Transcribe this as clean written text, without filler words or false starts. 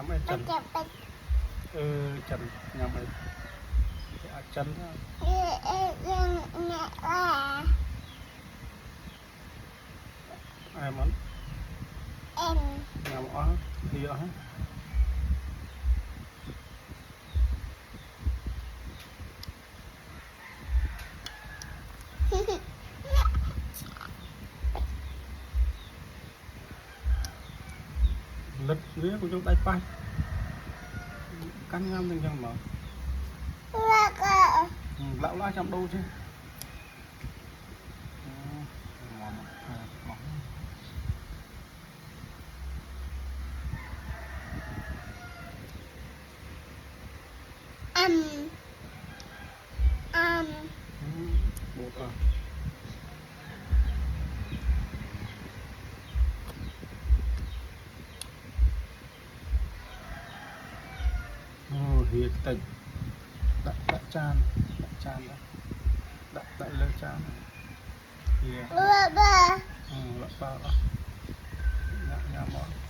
ai chân chân nhầm ai chân ai muốn nhầm ó đi ó lật vía của chúng ta bay căn ngâm từng chẳng mở lão lá trong đâu chứ bột à hiệt tình đặt chan đặt lên chan này ba nhá món